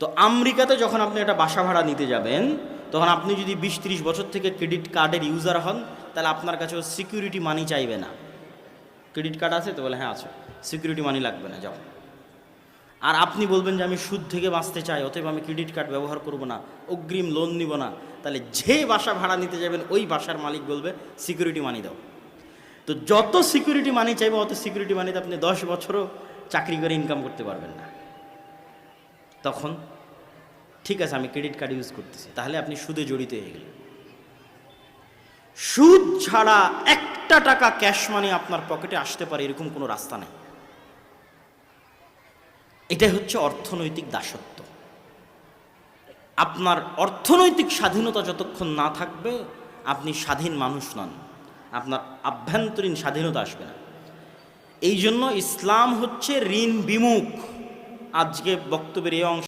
তো আমেরিকাতে যখন আপনি একটা বাসা ভাড়া নিতে যাবেন, তখন আপনি যদি 20-30 বছর থেকে ক্রেডিট কার্ডের ইউজার হন, তাহলে আপনার কাছেও সিকিউরিটি মানি চাইবে না। ক্রেডিট কার্ড আছে তো? বলে হ্যাঁ আছে। সিকিউরিটি মানি লাগবে না, যাও। আর আপনি বলবেন যে আমি সুদ থেকে বাঁচতে চাই, অতএব আমি ক্রেডিট কার্ড ব্যবহার করব না, অগ্রিম লোন নিব না, তাহলে যে বাসা ভাড়া নিতে যাবেন ওই বাসার মালিক বলবে সিকিউরিটি মানি দাও। তো যত সিকিউরিটি মানি চাইবে, অত সিকিউরিটি মানিতে আপনি 10 বছরও চাকরি করে ইনকাম করতে পারবেন না। তখন ঠিক আছে আমি ক্রেডিট কার্ড ইউজ করতেছি, তাহলে আপনি সুদে জড়িত হয়ে গেলেন। সুদ ছাড়া একটা টাকা ক্যাশ মানি আপনার পকেটে আসতে পারে এরকম কোনো রাস্তা নেই। এটাই হচ্ছে অর্থনৈতিক দাসত্ব। আপনার অর্থনৈতিক স্বাধীনতা যতক্ষণ না থাকবে আপনি স্বাধীন মানুষ নন, আপনার আভ্যন্তরীণ স্বাধীনতা আসবে না। এই জন্য ইসলাম হচ্ছে ঋণ বিমুখ। আজকে বক্তব্যের এই অংশ